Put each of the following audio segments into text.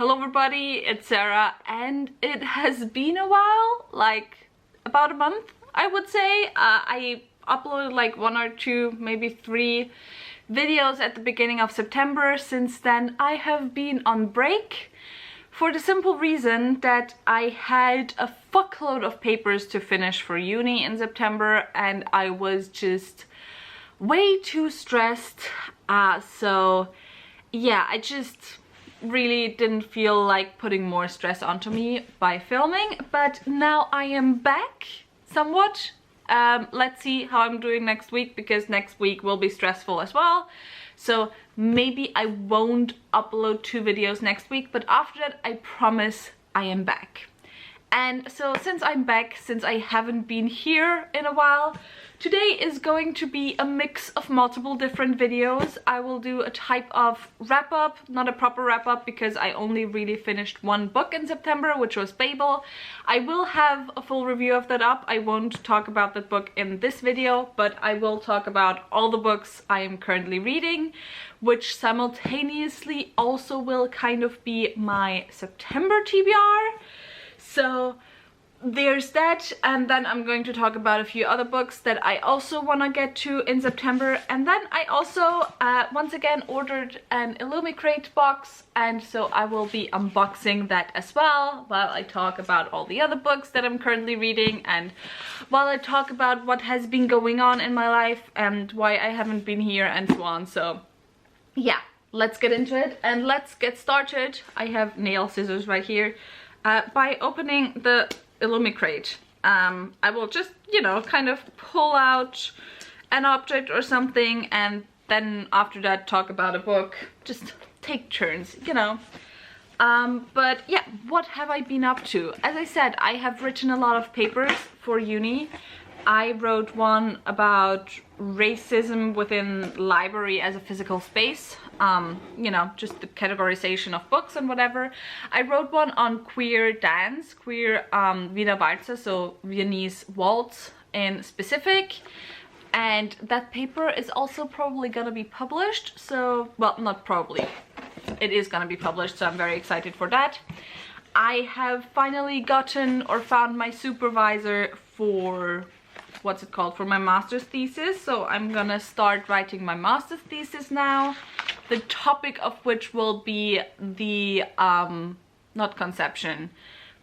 Hello everybody, it's Sarah, and it has been a while, like about a month I would say. I uploaded like 1 or 2, maybe 3 videos at the beginning of September. Since then I have been on break for the simple reason that I had a fuckload of papers to finish for uni in September and I was just way too stressed. So yeah, I just really didn't feel like putting more stress onto me by filming, but now I am back somewhat. Let's see how I'm doing next week, because next week will be stressful as well. So maybe I won't upload 2 videos next week, but after that I promise I am back. And so since I'm back, since I haven't been here in a while, today is going to be a mix of multiple different videos. I will do a type of wrap-up, not a proper wrap-up because I only really finished 1 book in September, which was Babel. I will have a full review of that up. I won't talk about that book in this video, but I will talk about all the books I am currently reading, which simultaneously also will kind of be my September TBR. So there's that, and then I'm going to talk about a few other books that I also want to get to in September. And then I also once again ordered an Illumicrate box, and so I will be unboxing that as well while I talk about all the other books that I'm currently reading, and while I talk about what has been going on in my life and why I haven't been here and so on. So yeah, let's get into it and let's get started. I have nail scissors right here. By opening the Illumicrate, I will just, you know, kind of pull out an object or something, and then after that talk about a book. Just take turns, you know. But yeah, what have I been up to? As I said, I have written a lot of papers for uni. I wrote one about racism within library as a physical space, you know, just the categorization of books and whatever. I wrote one on queer dance, queer Wiener Walzer, so Viennese waltz in specific, and that paper is also probably gonna be published. So, well, not probably, it is gonna be published, so I'm very excited for that. I have finally gotten or found my supervisor for what's it called, for my master's thesis. So I'm gonna start writing my master's thesis now, the topic of which will be the not conception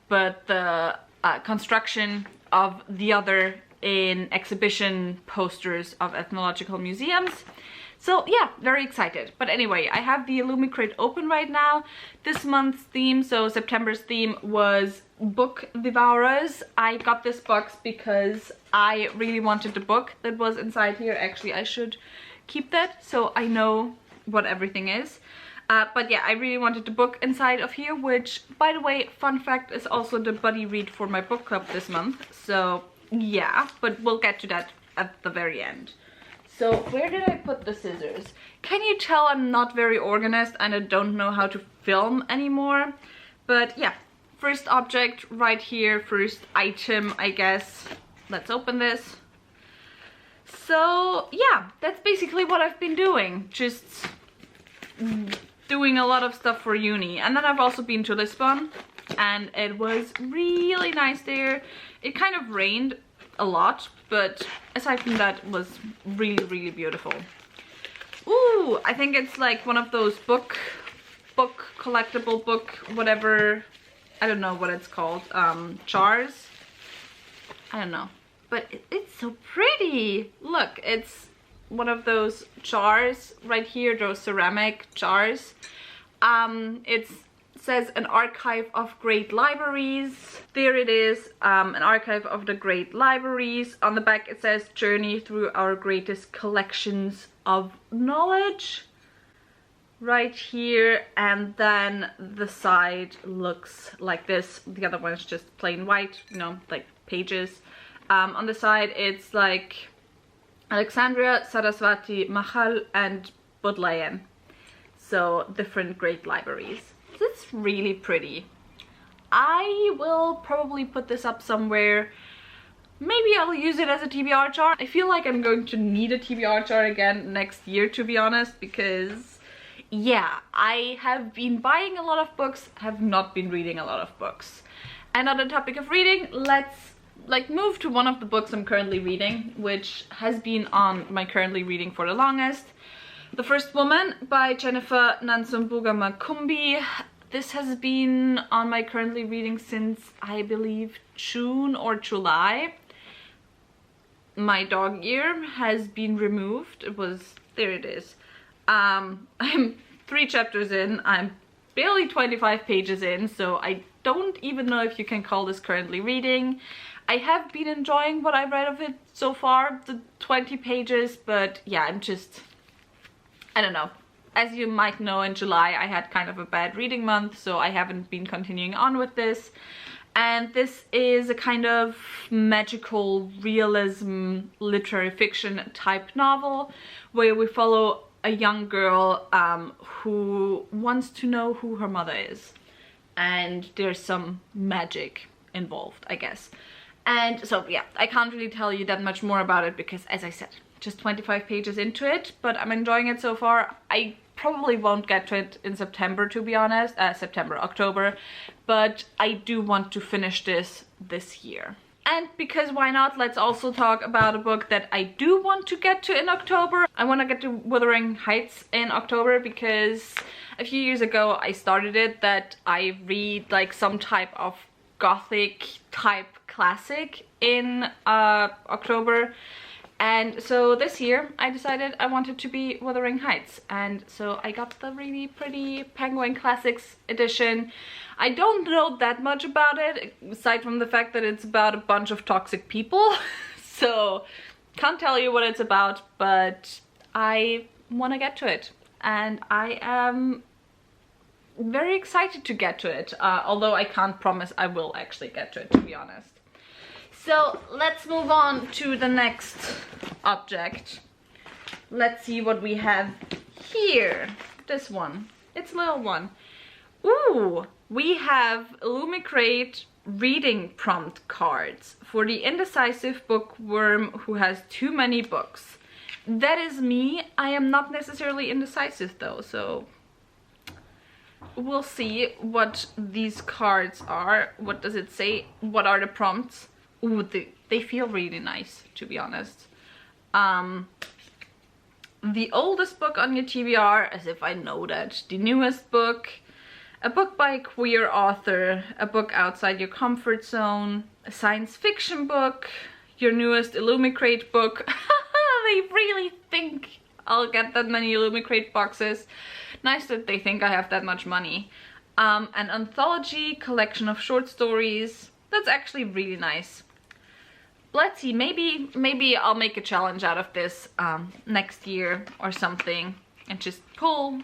but the construction of the other in exhibition posters of ethnological museums. So yeah, very excited. But anyway, I have the Illumicrate open right now. This month's theme, so September's theme, was book devourers. I got this box because I really wanted the book that was inside here. Actually, I should keep that so I know what everything is. But yeah, I really wanted the book inside of here, which, by the way, fun fact, is also the buddy read for my book club this month. So yeah, but we'll get to that at the very end. So where did I put the scissors? Can you tell I'm not very organized and I don't know how to film anymore? But yeah, first object right here, first item, I guess. Let's open this. So yeah, that's basically what I've been doing. Just doing a lot of stuff for uni. And then I've also been to Lisbon and it was really nice there. It kind of rained a lot, but aside from that, it was really, really beautiful. Ooh, I think it's like one of those book collectible book, whatever, I don't know what it's called, jars. I don't know, but it's so pretty. Look, it's one of those jars right here, those ceramic jars. It says an archive of great libraries. There it is, an archive of the great libraries. On the back it says journey through our greatest collections of knowledge right here, and then the side looks like this. The other one is just plain white, you know, like pages. On the side it's like Alexandria, Saraswati, Mahal and Bodleian, so different great libraries. It's really pretty. I will probably put this up somewhere. Maybe I'll use it as a TBR chart. I feel like I'm going to need a TBR chart again next year, to be honest, because yeah, I have been buying a lot of books, have not been reading a lot of books. And on the topic of reading, let's move to one of the books I'm currently reading, which has been on my currently reading for the longest. The First Woman by Jennifer Nansemboga Makumbi. This has been on my currently reading since, I believe, June or July. My dog ear has been removed. There it is. I'm 3 chapters in. I'm barely 25 pages in, so I don't even know if you can call this currently reading. I have been enjoying what I've read of it so far, the 20 pages, but yeah, I don't know. As you might know, in July I had kind of a bad reading month, so I haven't been continuing on with this. And this is a kind of magical realism, literary fiction type novel where we follow a young girl who wants to know who her mother is. And there's some magic involved, I guess. And so yeah, I can't really tell you that much more about it because, as I said, just 25 pages into it, but I'm enjoying it so far. I probably won't get to it in September, to be honest. October, but I do want to finish this year. And because why not, let's also talk about a book that I do want to get to in October. I want to get to Wuthering Heights in October because a few years ago I started it that I read like some type of gothic type classic in October. And so this year I decided I wanted to be Wuthering Heights, and so I got the really pretty Penguin Classics edition. I don't know that much about it, aside from the fact that it's about a bunch of toxic people. So can't tell you what it's about, but I want to get to it. And I am very excited to get to it, although I can't promise I will actually get to it, to be honest. So let's move on to the next object. Let's see what we have here. This one. It's a little one. Ooh, we have Illumicrate reading prompt cards for the indecisive bookworm who has too many books. That is me. I am not necessarily indecisive though, so we'll see what these cards are. What does it say? What are the prompts? Ooh, they feel really nice, to be honest. The oldest book on your TBR, as if I know that. The newest book, a book by a queer author, a book outside your comfort zone, a science fiction book, your newest Illumicrate book. They really think I'll get that many Illumicrate boxes. Nice that they think I have that much money. An anthology collection of short stories. That's actually really nice. Let's see, maybe I'll make a challenge out of this next year or something and just pull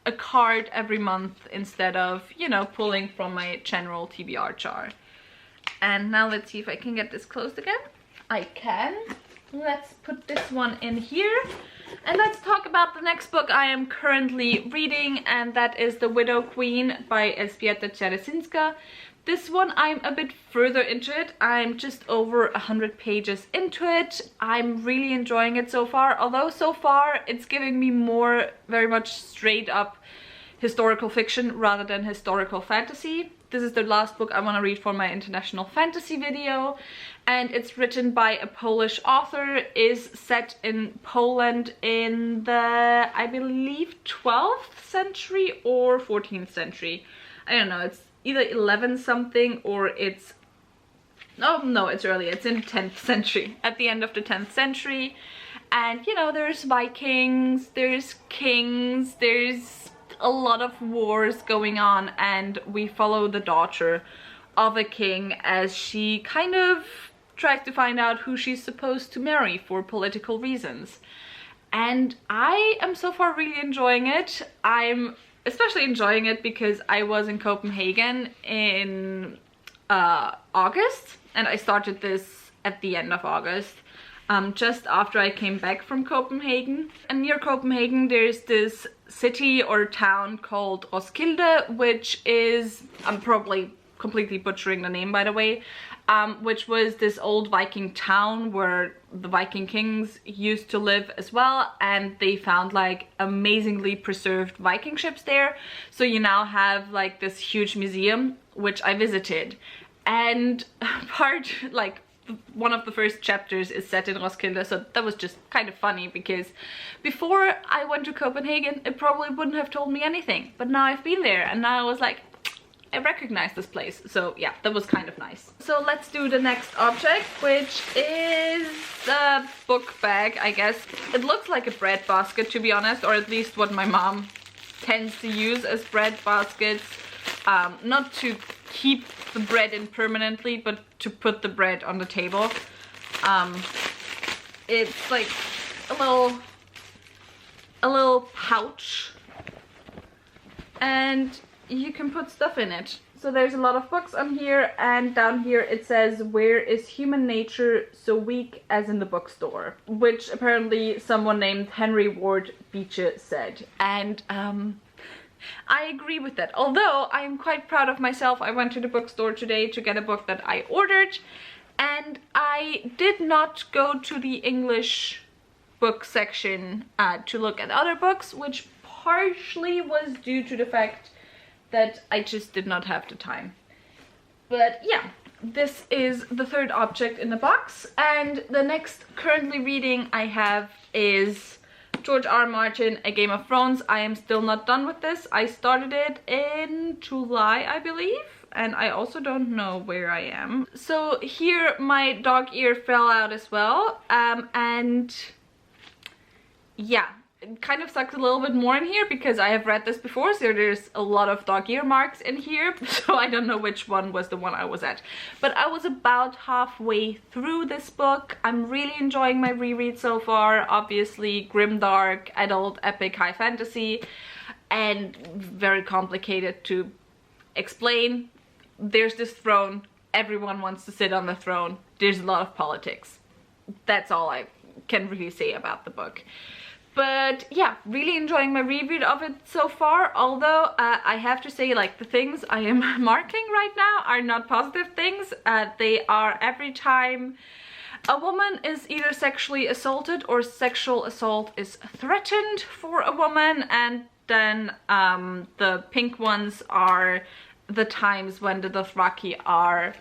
a card every month instead of, you know, pulling from my general TBR chart. And now let's see if I can get this closed again. I can. Let's put this one in here. And let's talk about the next book I am currently reading, and that is The Widow Queen by Espieta Jadasinska. This one I'm a bit further into it. I'm just over 100 pages into it. I'm really enjoying it so far, although so far it's giving me more very much straight up historical fiction rather than historical fantasy. This is the last book I want to read for my international fantasy video, and it's written by a Polish author, is set in Poland in the, I believe, 12th century or 14th century. I don't know, it's either 11 something or it's, oh no, it's early, it's in 10th century, at the end of the 10th century. And you know, there's Vikings, there's kings, there's a lot of wars going on, and we follow the daughter of a king as she kind of tries to find out who she's supposed to marry for political reasons. And I am so far really enjoying it. I'm especially enjoying it because I was in Copenhagen in August, and I started this at the end of August, just after I came back from Copenhagen. And near Copenhagen there's this city or town called Roskilde, which is, I'm probably completely butchering the name by the way, which was this old Viking town where the Viking kings used to live as well, and they found like amazingly preserved Viking ships there. So you now have like this huge museum, which I visited, and one of the first chapters is set in Roskilde, so that was just kind of funny because before I went to Copenhagen it probably wouldn't have told me anything, but now I've been there and now I was like, I recognize this place. So yeah, that was kind of nice. So let's do the next object, which is the book bag, I guess. It looks like a bread basket, to be honest, or at least what my mom tends to use as bread baskets. Not to keep the bread in permanently, but to put the bread on the table. It's like a little pouch, and you can put stuff in it. So there's a lot of books on here, and down here it says, "Where is human nature so weak as in the bookstore?" Which apparently someone named Henry Ward Beecher said. And I agree with that. Although I am quite proud of myself, I went to the bookstore today to get a book that I ordered, and I did not go to the English book section to look at other books, which partially was due to the fact that I just did not have the time. But yeah, this is the third object in the box, and the next currently reading I have is George R. Martin, A Game of Thrones. I am still not done with this. I started it in July, I believe, and I also don't know where I am. So here my dog ear fell out as well, and yeah, it kind of sucks a little bit more in here because I have read this before, so there's a lot of dog ear marks in here, so I don't know which one was the one I was at. But I was about halfway through this book. I'm really enjoying my reread so far. Obviously grimdark, adult, epic, high fantasy, and very complicated to explain. There's this throne, everyone wants to sit on the throne, there's a lot of politics. That's all I can really say about the book. But yeah, really enjoying my reread of it so far, although I have to say, like, the things I am marking right now are not positive things. They are every time a woman is either sexually assaulted or sexual assault is threatened for a woman, and then the pink ones are the times when the Dothraki are,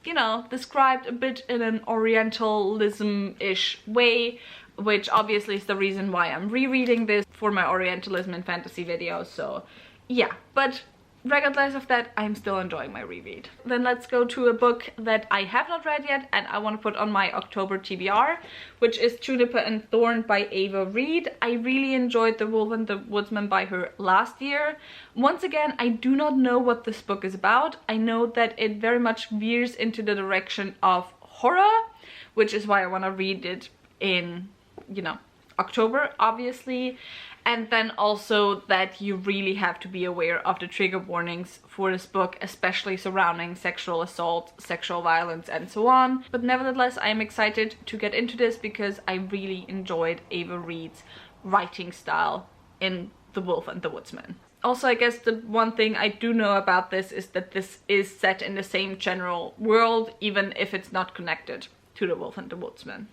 you know, described a bit in an Orientalism-ish way, which obviously is the reason why I'm rereading this for my Orientalism and fantasy video. So yeah, but regardless of that, I'm still enjoying my reread. Then let's go to a book that I have not read yet and I want to put on my October TBR, which is Tulip and Thorn by Ava Reid. I really enjoyed The Wolf and the Woodsman by her last year. Once again, I do not know what this book is about. I know that it very much veers into the direction of horror, which is why I want to read it in, you know, October, obviously. And then also that you really have to be aware of the trigger warnings for this book, especially surrounding sexual assault, sexual violence, and so on. But nevertheless, I am excited to get into this because I really enjoyed Ava Reid's writing style in The Wolf and the Woodsman. Also, I guess the one thing I do know about this is that this is set in the same general world, even if it's not connected to The Wolf and the Woodsman.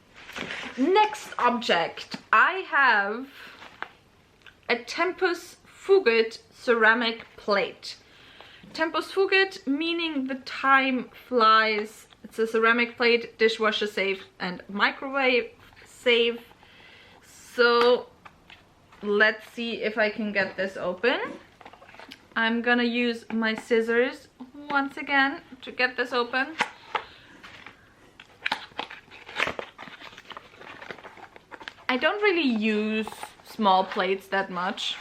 Next object, I have a Tempus Fugit ceramic plate. Tempus Fugit meaning the time flies. It's a ceramic plate, dishwasher safe and microwave safe. So let's see if I can get this open. I'm gonna use my scissors once again to get this open. I don't really use small plates that much,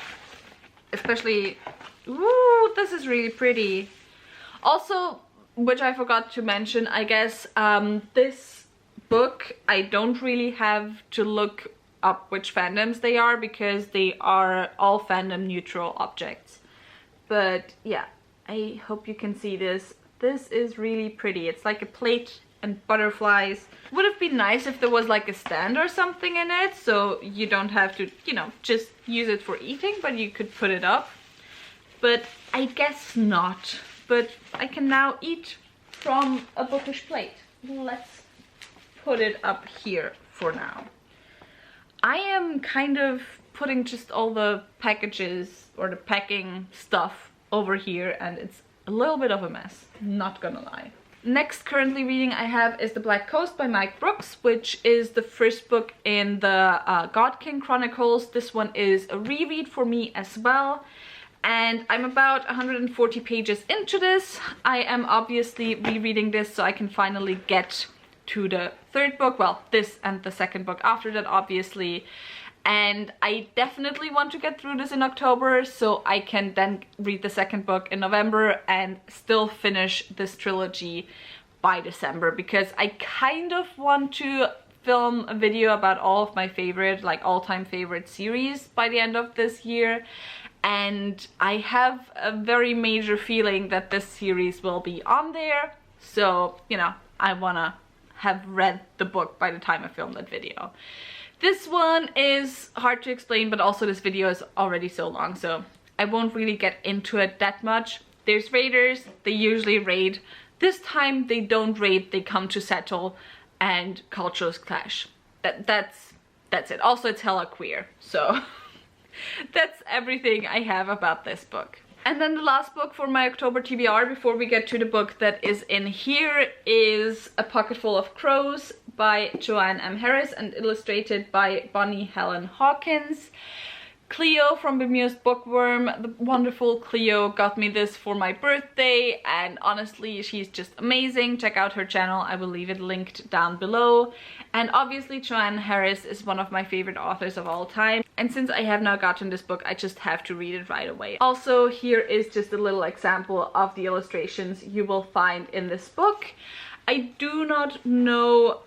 especially, ooh, this is really pretty. Also, which I forgot to mention, I guess, this book, I don't really have to look up which fandoms they are because they are all fandom neutral objects. But yeah, I hope you can see this. This is really pretty. It's like a plate and butterflies. Would have been nice if there was like a stand or something in it, so you don't have to, you know, just use it for eating, but you could put it up. But I guess not, but I can now eat from a bookish plate. Let's put it up here for now. I am kind of putting just all the packages or the packing stuff over here, and it's a little bit of a mess, not gonna lie. Next currently reading I have is The Black Coast by Mike Brooks, which is the first book in the God King Chronicles. This one is a reread for me as well, and I'm about 140 pages into this. I am obviously rereading this so I can finally get to the third book, well, this and the second book after that, obviously. And I definitely want to get through this in October so I can then read the second book in November and still finish this trilogy by December, because I kind of want to film a video about all of my favorite, like all-time favorite series by the end of this year. And I have a very major feeling that this series will be on there. So, you know, I wanna have read the book by the time I film that video. This one is hard to explain, but also this video is already so long, so I won't really get into it that much. There's raiders, they usually raid. This time they don't raid, they come to settle, and cultures clash. That's it. Also, it's hella queer, so that's everything I have about this book. And then the last book for my October TBR before we get to the book that is in here is A Pocketful of Crows by Joanne M. Harris and illustrated by Bonnie Helen Hawkins. Cleo from Bemused Bookworm, the wonderful Cleo, got me this for my birthday, and honestly she's just amazing. Check out her channel, I will leave it linked down below. And obviously Joanne Harris is one of my favorite authors of all time, and since I have now gotten this book I just have to read it right away. Also, here is just a little example of the illustrations you will find in this book. I do not know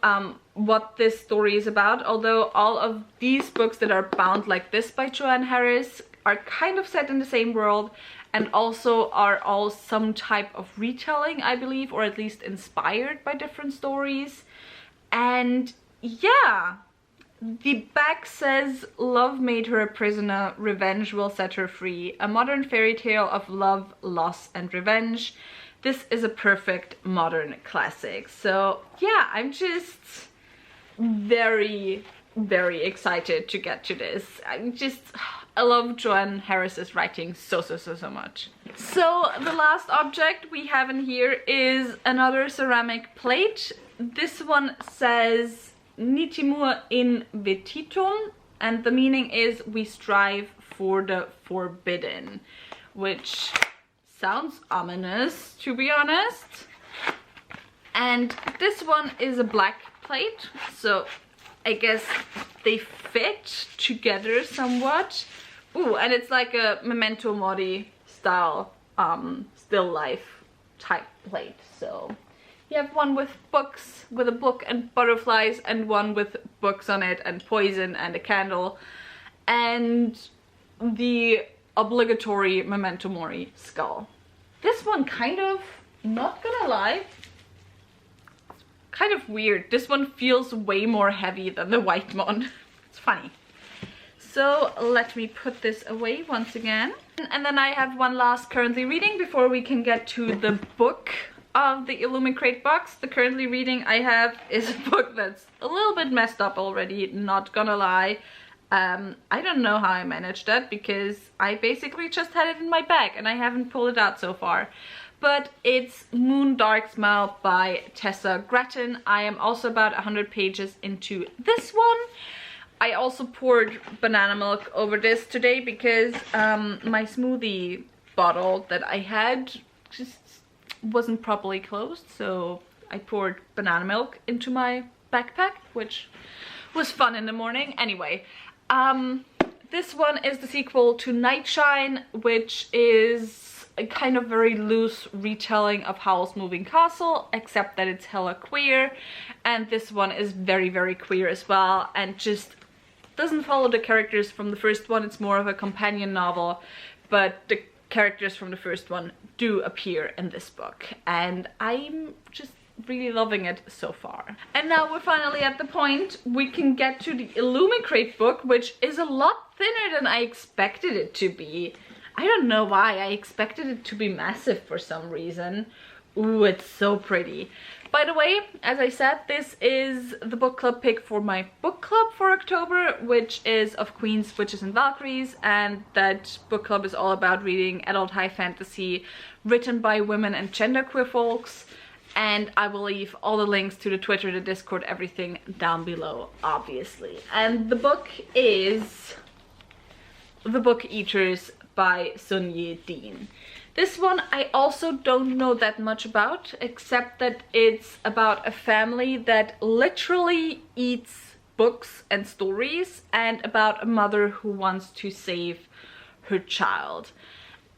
what this story is about, although all of these books that are bound like this by Joanne Harris are kind of set in the same world, and also are all some type of retelling, I believe, or at least inspired by different stories. And yeah, the back says, "Love made her a prisoner, revenge will set her free. A modern fairy tale of love, loss, and revenge." This is a perfect modern classic. So yeah, I'm just very, very excited to get to this. I love Joanne Harris's writing so much. So the last object we have in here is another ceramic plate. This one says "Nitimur in vetitum," and the meaning is "we strive for the forbidden," which sounds ominous, to be honest. And this one is a black plate, so I guess they fit together somewhat. Ooh, and it's like a Memento Mori style still life type plate. So you have one with books, with a book and butterflies, and one with books on it and poison and a candle, and the obligatory Memento Mori skull. This one kind of, not gonna lie, kind of weird. This one feels way more heavy than the white one. It's funny. So let me put this away once again. And then I have one last currently reading before we can get to the book of the Illumicrate box. The currently reading I have is a book that's a little bit messed up already, not gonna lie. I don't know how I managed that, because I basically just had it in my bag and I haven't pulled it out so far. But it's Moon Dark Smile by Tessa Gratton. I am also about 100 pages into this one. I also poured banana milk over this today because my smoothie bottle that I had just wasn't properly closed, so I poured banana milk into my backpack, which was fun in the morning. Anyway, this one is the sequel to Nightshine, which is a kind of very loose retelling of Howl's Moving Castle, except that it's hella queer, and this one is very, very queer as well, and just doesn't follow the characters from the first one. It's more of a companion novel, but the characters from the first one do appear in this book, and I'm just really loving it so far. And now we're finally at the point we can get to the Illumicrate book, which is a lot thinner than I expected it to be. I don't know why. I expected it to be massive for some reason. Ooh, it's so pretty. By the way, as I said, this is the book club pick for my book club for October, which is of Queens, Witches and Valkyries, and that book club is all about reading adult high fantasy written by women and genderqueer folks. And I will leave all the links to the Twitter, the Discord, everything down below, obviously. And the book is The Book Eaters by Sonia Dean. This one I also don't know that much about, except that it's about a family that literally eats books and stories, and about a mother who wants to save her child.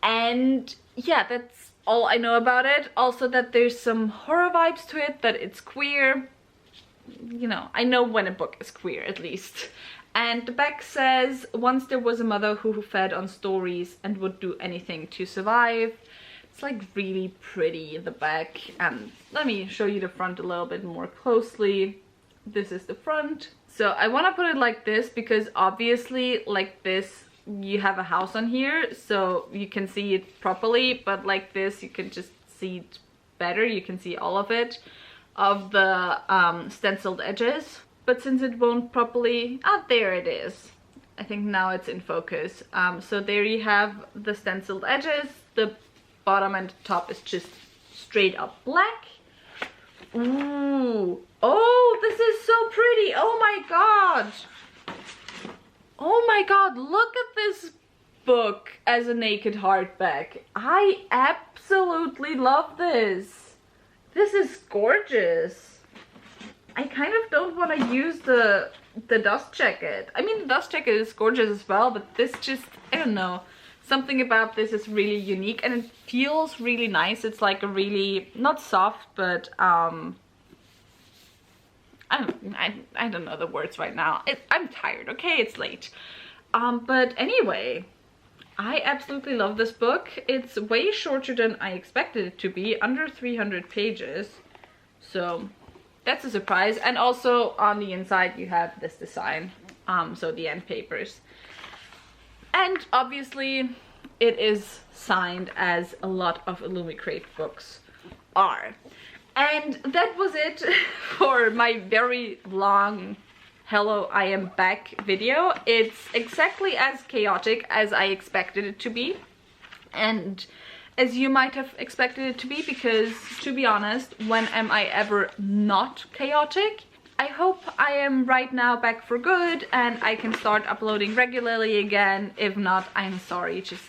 And yeah, that's all I know about it. Also that there's some horror vibes to it, that it's queer. You know, I know when a book is queer, at least. And the back says, once there was a mother who fed on stories and would do anything to survive. It's like really pretty in the back. And let me show you the front a little bit more closely. This is the front. So I want to put it like this because obviously like this you have a house on here, so you can see it properly, but like this you can just see it better. You can see all of it, of the stenciled edges. But since it won't properly... Ah, there it is. I think now it's in focus. So there you have the stenciled edges. The bottom and top is just straight up black. Ooh. Oh, this is so pretty. Oh my god. Oh my god, look at this book as a naked hardback. I absolutely love this. This is gorgeous. I kind of don't want to use the dust jacket. I mean, the dust jacket is gorgeous as well, but this just, I don't know. Something about this is really unique and it feels really nice. It's like a really, not soft, but I don't know the words right now. I'm tired, okay? It's late. But anyway, I absolutely love this book. It's way shorter than I expected it to be, under 300 pages. So that's a surprise. And also on the inside you have this design, so the end papers. And obviously it is signed, as a lot of Illumicrate books are. And that was it for my very long Hello, I am back video. It's exactly as chaotic as I expected it to be. And as you might have expected it to be, because to be honest, when am I ever not chaotic? I hope I am right now back for good and I can start uploading regularly again. If not, I'm sorry, just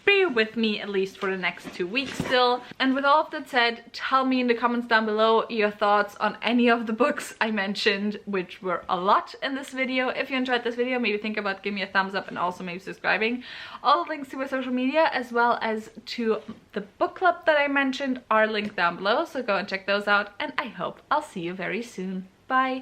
bear with me at least for the next 2 weeks still. And with all of that said, tell me in the comments down below your thoughts on any of the books I mentioned, which were a lot in this video. If you enjoyed this video, maybe think about giving me a thumbs up and also maybe subscribing. All the links to my social media as well as to the book club that I mentioned are linked down below, so go and check those out, and I hope I'll see you very soon. Bye!